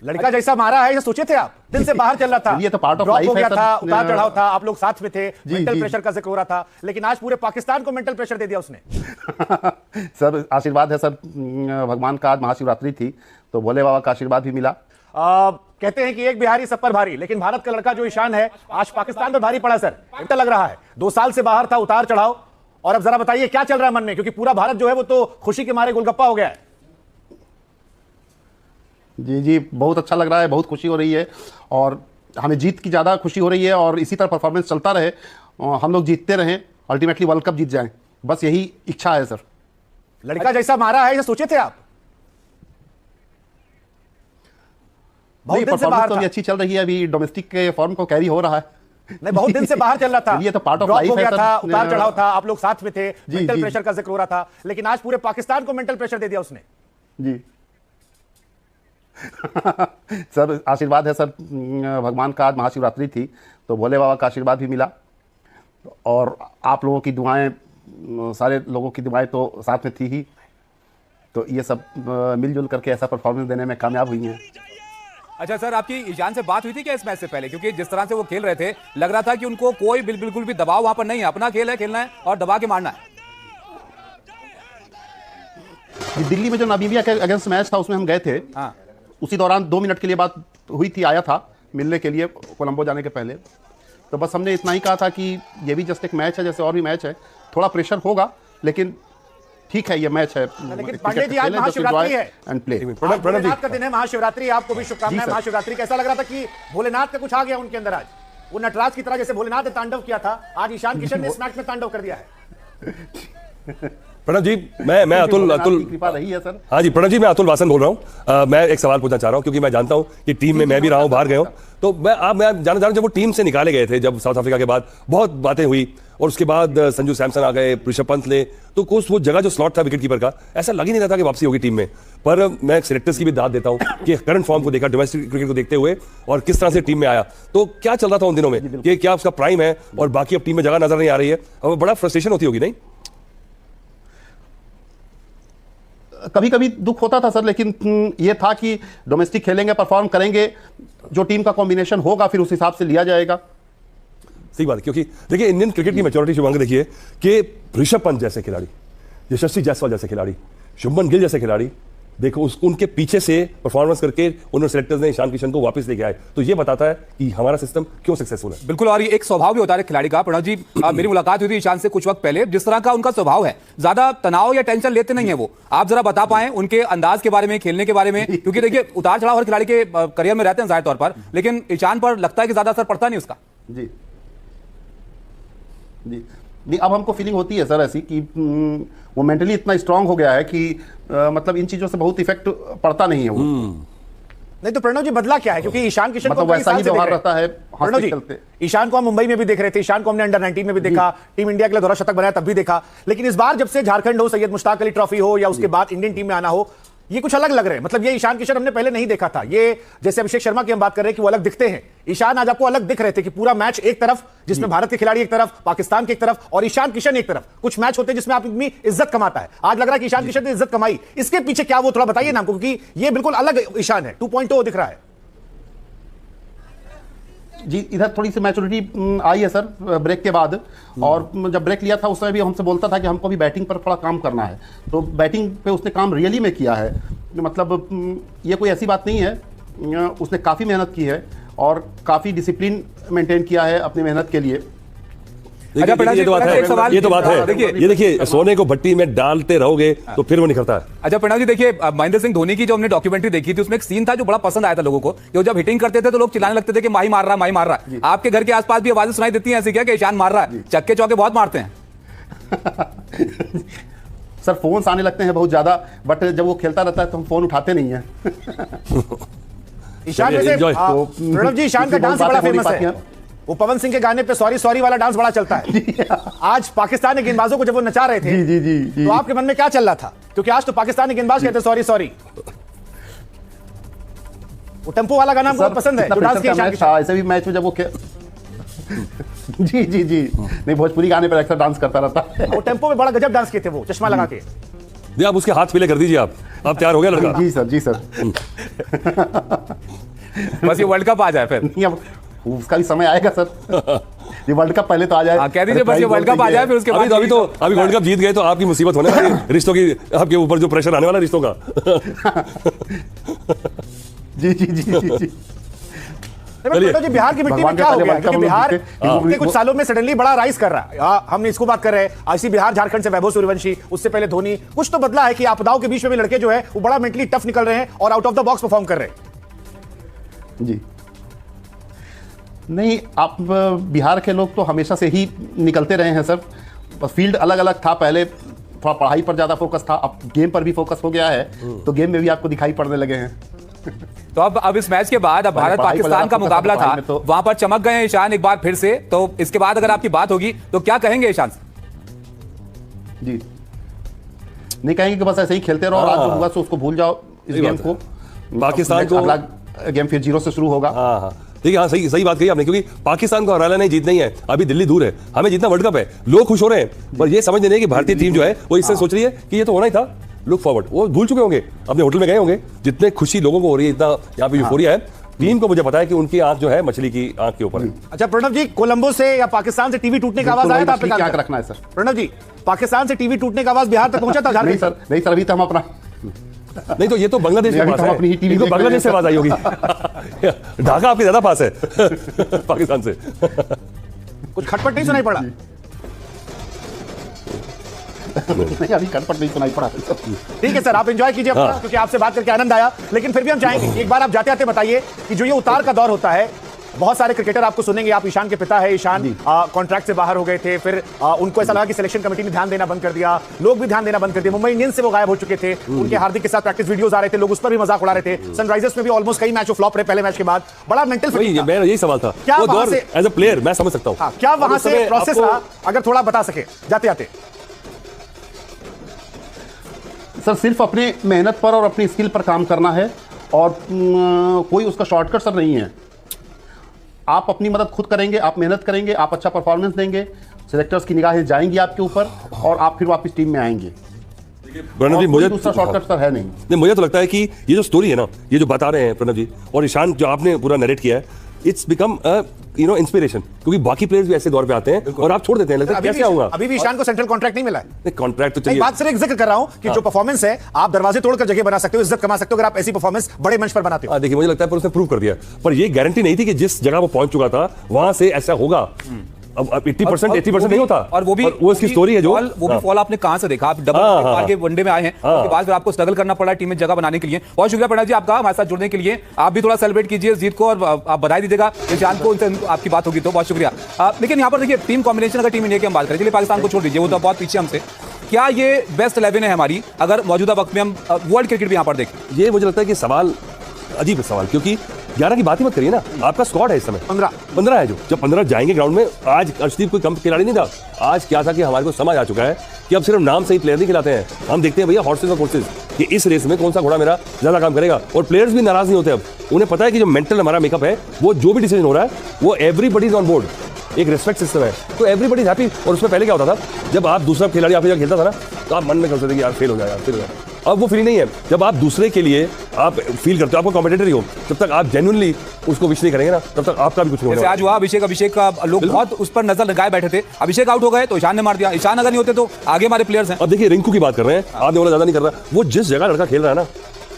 लड़का जैसा मारा है ये सोचे थे आप? दिन से बाहर चल रहा था, ये तो पार्ट ऑफ ड्रॉप लाइफ हो गया है था, सर। उतार चढ़ाव था, आप लोग साथ में थे, जी, मेंटल जी। प्रेशर का जिक्र हो रहा था, लेकिन आज पूरे पाकिस्तान को मेंटल प्रेशर दे दिया उसने। सर आशीर्वाद है सर, भगवान का आज महाशिवरात्रि थी तो भोले बाबा का आशीर्वाद भी मिला। कहते हैं कि एक बिहारी सब पर भारी, लेकिन भारत का लड़का जो ईशान है आज पाकिस्तान पर भारी पड़ा सर, ऐसा लग रहा है। 2 साल से बाहर था, उतार चढ़ाव, और अब जरा बताइए क्या चल रहा है मन में, क्योंकि पूरा भारत जो है वो तो खुशी के मारे गोलगप्पा हो गया है। जी जी, बहुत अच्छा लग रहा है, बहुत खुशी हो रही है और हमें जीत की ज़्यादा खुशी हो रही है और इसी तरह परफॉर्मेंस चलता रहे, हम लोग जीतते रहें, अल्टीमेटली वर्ल्ड कप जीत जाएं, बस यही इच्छा है सर। लड़का जैसा मारा है ये सोचे थे आप? बहुत दिन से परफॉर्मेंस बाहर तो अभी था, अच्छी चल रही है, अभी डोमेस्टिक के फॉर्म को कैरी हो रहा है। नहीं बहुत दिन से बाहर चल रहा था, ये तो पार्ट ऑफ ड्रॉप लाइफ हो है गया सर। था, उतार चढ़ाव था, आप लोग साथ में थे, मेंटल जी। प्रेशर का जिक्र हो रहा था, लेकिन आज पूरे पाकिस्तान को मेंटल प्रेशर दे दिया उसने। जी सर आशीर्वाद है सर, भगवान का आज महाशिवरात्रि थी तो भोले बाबा का आशीर्वाद भी मिला और आप लोगों की दुआएं, सारे लोगों की दुआएं तो साथ में थी ही, तो ये सब मिलजुल करके ऐसा परफॉर्मेंस देने में कामयाब हुई हैं। अच्छा सर, आपकी ईशान से बात हुई थी क्या इस मैच से पहले? क्योंकि जिस तरह से वो खेल रहे थे लग रहा था कि उनको कोई बिल्कुल भी दबाव वहां पर नहीं है, अपना खेल है, खेलना है और दबा के मारना है। दिल्ली में जो नामीबिया के अगेंस्ट मैच था उसमें हम गए थे, हाँ। उसी दौरान 2 मिनट के लिए बात हुई थी, आया था मिलने के लिए कोलंबो जाने के पहले, तो बस हमने इतना ही कहा था कि ये भी जस्ट एक मैच है जैसे और भी मैच है, थोड़ा प्रेशर होगा लेकिन ठीक है, ये मैच है। लेकिन पांडे जी आज महाशिवरात्रि है एंड प्ले। भोलेनाथ का दिन है, महाशिवरात्रि, आपको भी शुभकामनाएं महाशिवरात्रि। कैसा लग रहा था कि भोलेनाथ का कुछ आ गया उनके अंदर आज, वो नटराज की तरह जैसे भोलेनाथ ने तांडव किया था, आज ईशान किशन ने इस मैच में तांडव कर दिया है। प्रणव जी, मैं अतुल कृपा रही है सर। हाँ जी प्रणव जी, मैं अतुल वासन बोल रहा हूँ। मैं एक सवाल पूछना चाह रहा हूँ क्योंकि मैं जानता हूँ कि टीम में मैं भी रहा हूँ, बाहर गए हूँ, तो मैं जानना चाह रहा हूँ जब वो टीम से निकाले गए थे, जब साउथ अफ्रीका के बाद बहुत बातें हुई और उसके बाद संजू सैमसन आ गए, ऋषभ पंत ले, तो कुछ वो जगह जो स्लॉट था विकेट कीपर का, ऐसा लग ही नहीं रहा था कि वापसी होगी टीम में। पर मैं सिलेक्टर्स की भी दाद देता हूँ कि करंट फॉर्म को देखा, डोमेस्टिक क्रिकेट को देखते हुए और किस तरह से टीम में आया, तो क्या चल रहा था उन दिनों में कि क्या उसका प्राइम है और बाकी अब टीम में जगह नजर नहीं आ रही है, और बड़ा फ्रस्ट्रेशन होती होगी नहीं? कभी कभी दुख होता था सर, लेकिन ये था कि डोमेस्टिक खेलेंगे, परफॉर्म करेंगे, जो टीम का कॉम्बिनेशन होगा फिर उस हिसाब से लिया जाएगा। सही बात है, क्योंकि देखिए इंडियन क्रिकेट की मैच्योरिटी शुभांग देखिए कि ऋषभ पंत जैसे खिलाड़ी, यशस्वी जायसवाल जैसे खिलाड़ी, शुभमन गिल जैसे खिलाड़ी, देखो उनके पीछे से परफॉर्मेंस करके उन्होंने सेलेक्टर्स ने ईशान किशन को वापस लेके आए, तो ये बताता है कि हमारा सिस्टम क्यों सक्सेसफुल है। बिल्कुल, और ये एक स्वभाव भी होता है खिलाड़ी का। प्रणव जी, मेरी मुलाकात हुई थी ईशान से कुछ वक्त पहले, जिस तरह का उनका स्वभाव है, ज्यादा तनाव या टेंशन लेते नहीं है वो। आप जरा बता पाए उनके अंदाज के बारे में, खेलने के बारे में, क्योंकि देखिए उतार चढ़ाव हर खिलाड़ी के करियर में रहते हैं जाहिर तौर पर, लेकिन ईशान पर लगता है कि ज्यादा असर पड़ता नहीं उसका। जी जी नहीं, अब हमको फीलिंग होती है सर ऐसी कि वो मेंटली इतना स्ट्रांग हो गया है कि मतलब इन चीजों से बहुत इफेक्ट पड़ता नहीं है वो। नहीं तो प्रणव जी बदला क्या है, क्योंकि ईशान किशन मतलब को वैसा ही व्यवहार रहता है प्रणव जी, ईशान को हम मुंबई में भी देख रहे थे, ईशान को हमने अंडर 19 में भी देखा, टीम इंडिया के लिए दोहरा शतक बनाया तब भी देखा, लेकिन इस बार जब से झारखंड हो, सैयद मुश्ताक अली ट्रॉफी हो या उसके बाद इंडियन टीम में आना हो, ये कुछ अलग लग रहे हैं। मतलब ये ईशान किशन हमने पहले नहीं देखा था, ये जैसे अभिषेक शर्मा की हम बात कर रहे हैं कि वो अलग दिखते हैं, ईशान आज आपको अलग दिख रहे थे कि पूरा मैच एक तरफ जिसमें भारत के खिलाड़ी एक तरफ, पाकिस्तान की एक तरफ और ईशान किशन एक तरफ। कुछ मैच होते हैं जिसमें आप इतनी इज्जत कमाता है, आज लग रहा है कि ईशान किशन ने इज्जत कमाई, इसके पीछे क्या वो थोड़ा बताइए ना हमको, क्योंकि ये बिल्कुल अलग ईशान है, 2.0 दिख रहा है। जी इधर थोड़ी सी मैच्योरिटी आई है सर ब्रेक के बाद, और जब ब्रेक लिया था उस समय भी हमसे बोलता था कि हमको भी बैटिंग पर थोड़ा काम करना है, तो बैटिंग पे उसने काम रियली में किया है। मतलब ये कोई ऐसी बात नहीं है, उसने काफ़ी मेहनत की है और काफ़ी डिसिप्लिन मेंटेन किया है अपनी मेहनत के लिए। ये तो बात है, ये देखिए सोने को भट्टी में डालते रहोगे तो फिर वो निकलता है। अच्छा प्रणव जी, देखिए महेंद्र सिंह धोनी की जो हमने डॉक्यूमेंट्री देखी थी उसमें एक सीन था जो बड़ा पसंद आया था लोगों को, कि वो जब हिटिंग करते थे तो लोग चिल्लाने लगते थे कि माही मार रहा, माही मार रहा। आपके घर के आसपास भी आवाजें सुनाई देती हैं ऐसी क्या कि ईशान मार रहा है? चक्के चौके बहुत मारते हैं सर फोन्स आने लगते हैं बहुत ज्यादा, बट जब वो खेलता रहता है तो हम फोन उठाते नहीं है। ईशान में से प्रणव जी, ईशान का डांस बड़ा फेमस है, वो पवन सिंह के गाने पे सॉरी सॉरी वाला डांस बड़ा चलता है। आज पाकिस्तान के गेंदबाजों को जब वो नचा रहे थे जी, तो आपके मन में क्या चल रहा था? क्योंकि आज तो पाकिस्तानी गेंदबाज कहते हैं सॉरी सॉरी, वो टेम्पो वाला गाना हमको पसंद है जो डांस किया ऐसे भी मैच में जब वो जी जी जी नहीं, भोजपुरी गाने पर अक्सर डांस करता रहता है। वो टेम्पो में बड़ा गजब डांस किए थे वो, चश्मा लगा के। आप उसके हाथ पीले कर दीजिए आप। अब तैयार हो गया लड़का? जी सर, जी सर। बस ये वर्ल्ड कप आ जाए फिर। नहीं, अब उसका भी समय आएगा सर। ये वर्ल्ड कप पहले तो आ जाए। हाँ, कह दीजिए बस ये वर्ल्ड कप आ जाए, फिर उसके बाद अभी वर्ल्ड कप जीत गए तो आपकी मुसीबत होने वाली है, रिश्तों की, आपके ऊपर जो प्रेशर आने वाला है रिश्तों का। जी जी जी जी जी। जी बिहार की मिट्टी में क्या हो गया? क्योंकि बिहार पिछले कुछ सालों में सडनली बड़ा राइज कर रहा है। हम इसको बात कर रहे हैं, ऐसी बिहार झारखंड से वैभव सूर्यवंशी, उससे पहले धोनी। कुछ तो बदला है कि आपदाओं के बीच में भी लड़के जो है वो बड़ा मेंटली टफ निकल रहे हैं और out of the box perform कर रहे हैं। जी नहीं, आप बिहार के लोग तो हमेशा से ही निकलते रहे हैं सर। बस फील्ड अलग अलग था, पहले थोड़ा पढ़ाई पर ज्यादा फोकस था, अब गेम पर भी फोकस हो गया है, तो गेम में भी आपको दिखाई पड़ने लगे हैं। तो अब इस मैच के बाद, अब भारत पाकिस्तान का मुकाबला था, वहां पर चमक गए ईशान एक बार फिर से। तो इसके बाद अगर आपकी बात होगी तो क्या कहेंगे ईशान? जी नहीं कहेंगे कि बस ऐसे ही खेलते रहो, आज जो हुआ सो उसको भूल जाओ इस गेम को। पाकिस्तान को अगला गेम फिर 0 से शुरू होगा। हाँ ठीक है, हाँ सही सही बात कही आपने, क्योंकि पाकिस्तान को हराना नहीं, जीतना ही है। अभी दिल्ली दूर है, हमें जितना वर्ल्ड कप है। लोग खुश हो रहे हैं, पर ये समझ नहीं है कि भारतीय टीम जो है वो इससे सोच रही है कि ये तो होना ही था, लुक फॉरवर्ड। वो भूल चुके होंगे, अपने होटल में गए होंगे, जितने खुशी लोगों को हो रही है, इतना यहाँ पे यूफोरिया है। टीम को मुझे पता है कि उनकी आंख जो है मछली की आंख के ऊपर है। अच्छा प्रणव जी, कोलंबो से या पाकिस्तान से टीवी टूटने का आवाज आया था? क्या रखना है सर? प्रणव जी, पाकिस्तान से टीवी टूटने का आवाज बिहार तक पहुंचा था? नहीं सर, नहीं सर, अभी तो हम अपना नहीं तो ये तो बांग्लादेश के पास है, अपनी ही टीवी इनको बांग्लादेश से आवाज आई होगी। ढाका आपके ज्यादा पास है पाकिस्तान से। कुछ खटपट नहीं सुनाई पड़ा? नहीं, अभी खटपट नहीं सुनाई पड़ा। ठीक है सर, आप एंजॉय कीजिए अपना, क्योंकि आपसे बात करके आनंद आया। लेकिन फिर भी हम चाहेंगे एक बार आप जाते आते बताइए कि जो ये उतार का दौर होता है, बहुत सारे क्रिकेटर आपको सुनेंगे। आप ईशान के पिता है, ईशान कॉन्ट्रैक्ट से बाहर हो गए थे, फिर उनको ऐसा लगा कि सिलेक्शन कमेटी ने ध्यान देना बंद कर दिया, लोग भी ध्यान देना बंद कर दिया। मुंबई इंडियंस से वो गायब हो चुके थे, उनके हार्दिक के साथ प्रैक्टिस वीडियोस आ रहे थे, लोग उस पर भी मजाक उड़ा रहे थे। सनराइजर्स में भी ऑलमोस्ट कई मैच फ्लॉप रहे पहले मैच के बाद, बड़ा मेंटल मेरा यही सवाल था। क्या वो दौर से एज अ प्लेयर मैं समझ सकता हूं, क्या वहां से प्रोसेस रहा, अगर थोड़ा बता सके जाते आते। सर सिर्फ अपने मेहनत पर और अपनी स्किल पर काम करना है, और कोई उसका शॉर्टकट सर नहीं है। आप अपनी मदद खुद करेंगे, आप मेहनत करेंगे, आप अच्छा परफॉर्मेंस देंगे, सिलेक्टर्स की निगाहें जाएंगी आपके ऊपर, और आप फिर वापस टीम में आएंगे। प्रणव जी, मुझे दूसरा शॉर्टकट सर है नहीं। मुझे तो लगता है कि ये जो स्टोरी है ना, ये जो बता रहे हैं प्रणव जी और ईशान, जो आपने पूरा नरेट किया है, इट्स बिकम इंस्पिरेशन, क्योंकि बाकी प्लेयर्स भी ऐसे दौर पे आते हैं और आप छोड़ देते हैं, लगता है कैसे आऊंगा। अभी भी ईशान को सेंट्रल कॉन्ट्रैक्ट नहीं मिला है। कॉन्ट्रैक्ट तो चाहिए। बात सिर्फ एक जिक्र कर रहा हूं कि जो परफॉर्मेंस है, आप दरवाजे तोड़कर जगह बना सकते हो, इज्जत कमा सकते हो, अगर आप ऐसी परफॉर्मेंस बड़े मंच पर बनाते हो। देखिए, मुझे लगता है पर उसने प्रूव कर दिया, पर ये गारंटी नहीं थी कि जिस जगह वो पहुंच चुका था वहां से ऐसा होगा। अब 80% 80% नहीं होता, और वो भी वो इसकी स्टोरी है। जो वो भी फॉल आपने कहां से देखा? आप डबल के वनडे में आए हैं, उसके बाद फिर आपको स्ट्रगल करना पड़ा टीम में जगह बनाने के लिए। बहुत शुक्रिया प्रणव जी आपका हमारे साथ जुड़ने के लिए। आप भी थोड़ा सेलिब्रेट कीजिए इस जीत को, और आप बधाई दीजिएगा ईशान को, उनसे आपकी बात होगी तो। बहुत शुक्रिया। लेकिन यहाँ पर देखिए, टीम कॉम्बिनेशन अगर टीम इंडिया की हम बात करें, चलिए पाकिस्तान को छोड़ दीजिए, वो तो बहुत पीछे हमसे। क्या ये बेस्ट 11 है हमारी, अगर मौजूदा वक्त में हम वर्ल्ड क्रिकेट भी यहाँ पर देखें? ये मुझे लगता है कि सवाल अजीब सवाल, क्योंकि 11 की बात ही मत करिए ना, आपका स्क्वाड है इस समय 15 है। जो जब 15 जाएंगे ग्राउंड में, आज अर्शदीप कोई कम खिलाड़ी नहीं था। आज क्या था कि हमारे को समझ आ चुका है कि अब सिर्फ नाम से ही प्लेयर नहीं खिलाते हैं, हम देखते हैं भैया हॉर्सेस और फोर्सेस, कि इस रेस में कौन सा घोड़ा मेरा ज्यादा काम करेगा। और प्लेयर्स भी नाराज नहीं होते, अब उन्हें पता है कि जो मेंटल हमारा मेकअप है, वो जो भी डिसीजन हो रहा है वो एवरीबडी इज ऑन बोर्ड, एक रिस्पेक्ट सिस्टम है, तो एवरीबडी इज हैप्पी। और उसमें पहले क्या होता था, जब आप दूसरा खिलाड़ी आपके जगह खेलता था ना, तो आप मन में करते थे कि यार फेल हो जाएगा, फेल हो जाएगा। अब वो फीलिंग नहीं है। जब आप दूसरे के लिए आप फील करते हो, आपको कॉम्पिटिटर ही हो, जब तक आप जेन्युइनली उसको विश नहीं करेंगे ना, तब तक आपका भी कुछ नहीं होगा। आज हुआ अभिषेक का लोग बहुत उस पर नजर लगाए बैठे थे। अभिषेक आउट हो गए तो ईशान ने मार दिया, ईशान अगर नहीं होते तो आगे हमारे प्लेयर्स हैं। अब देखिए, रिंकू की बात कर रहे हैं, आपने बोला ज्यादा नहीं कर रहा, वो जिस जगह लड़का खेल रहा है ना,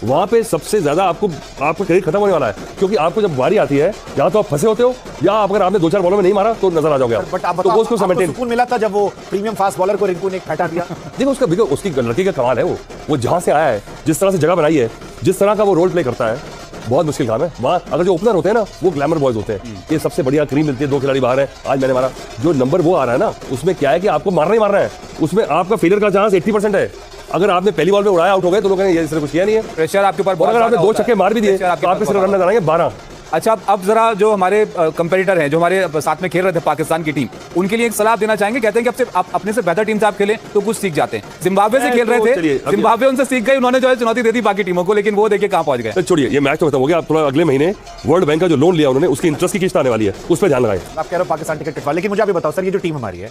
वहां पे सबसे ज्यादा आपका करियर खत्म होने वाला है, क्योंकि आपको जब बारी आती है, या तो आप फंसे होते हो, या अगर आपने 2-4 बॉलों में नहीं मारा तो नजर आ जाओगे आप। बट आप तो वो उसको सुकून मिला था जब वो प्रीमियम फास्ट बॉलर को रिंकू ने हटा दिया। देखो उसकी लड़की का कमाल है, वो जहां से आया है, जिस तरह से जगह बनाई है, जिस तरह का वो रोल प्ले करता है, बहुत मुश्किल काम है। वहाँ अगर जो ओपनर होते हैं ना, वो ग्लैमर बॉयज होते हैं, ये सबसे बढ़िया क्रीम मिलती है। 2 खिलाड़ी बाहर है, आज मैंने मारा, जो नंबर वो आ रहा है ना, उसमें क्या है कि आपको मारना ही मारना है, उसमें आपका फेलियर का चांस 80% है। अगर आपने पहली बॉल में उड़ाया, आउट हो गए, तो लोग कहेंगे ये इसने कुछ किया नहीं है। प्रेशर आपके ऊपर, अगर आपने 2 छक्के मार भी दिए तो आपके सिर्फ रन नजर आएंगे 12। अच्छा, अब जरा जो हमारे कंपेटिटर हैं, जो हमारे साथ में खेल रहे थे पाकिस्तान की टीम, उनके लिए एक सलाह देना चाहेंगे। कहते हैं कि आप अपने से बेहतर टीम से आप खेलें तो कुछ सीख जाते हैं। जिम्बाब्वे से खेल रहे थे, जिम्बाब्वे उनसे सीख गई, उन्होंने जो है चुनौती दे दी बाकी टीमों को, लेकिन वो देखिए कहां पहुंच गए। छोड़िए, ये मैच तो खत्म हो गया। आप थोड़ा अगले महीने वर्ल्ड बैंक का जो लोन लिया उन्होंने, उसकी इंटरेस्ट की किस्त आने वाली है, उस पर ध्यान लगाएं। आप कह रहे हो पाकिस्तान टिकट कटवा, लेकिन मुझे अभी बताओ सर, ये जो टीम हमारी है,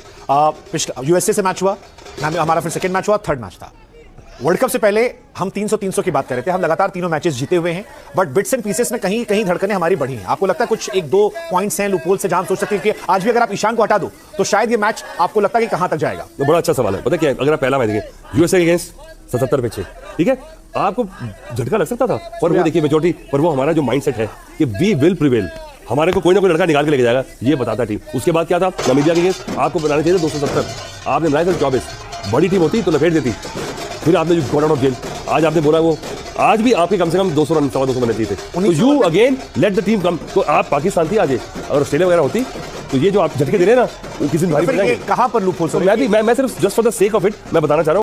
पिछला यूएसए से मैच हुआ, हमारा फिर सेकंड मैच हुआ, थर्ड मैच था, वर्ल्ड कप से पहले हम 300 की बात कर रहे थे, हम लगातार तीनों मैचेस जीते हुए हैं, बट बिट्स एंड पीसेस में कहीं कहीं धड़कनें हमारी बढ़ी हैं। आपको लगता है कुछ एक दो पॉइंट्स हैं लूपहोल से जहां हम सोच सकते हैं कि आज भी अगर आप ईशान को हटा दो तो शायद ये मैच आपको लगता है कि कहां तक जाएगा? तो बड़ा अच्छा सवाल है। पता क्या है, अगर आप पहला मैच देखें यूएसए के अगेंस्ट 77 पे 6, ठीक है, आपको झटका लग सकता था, पर वो देखिए मेजॉरिटी, पर वो हमारा जो माइंडसेट है कि वी विल प्रिवेल, हमारे को कोई ना कोई लड़का निकाल के लेके जाएगा, ये बताता टीम। उसके बाद क्या था, नामीबिया के अगेंस्ट आपको बनाने चाहिए 270, आपने बनाए थे 24, बड़ी टीम होती तो लपेट देती, फिर आपने जो गॉट आउट ऑफ जेल, आज आपने बोला वो आज भी आपके कम से कम 200 रन 200 बनने चाहिए थे। तो you again let the team come. तो आप पाकिस्तान थी आज, अगर ऑस्ट्रेलिया वगैरह होती तो ये जो आप झटके दे रहे हैं ना, वो किसी दिन भारी पड़ जाएंगे। कहां पर लूपहोल? मैं सिर्फ just for the sake of it मैं बताना चाह रहा हूं।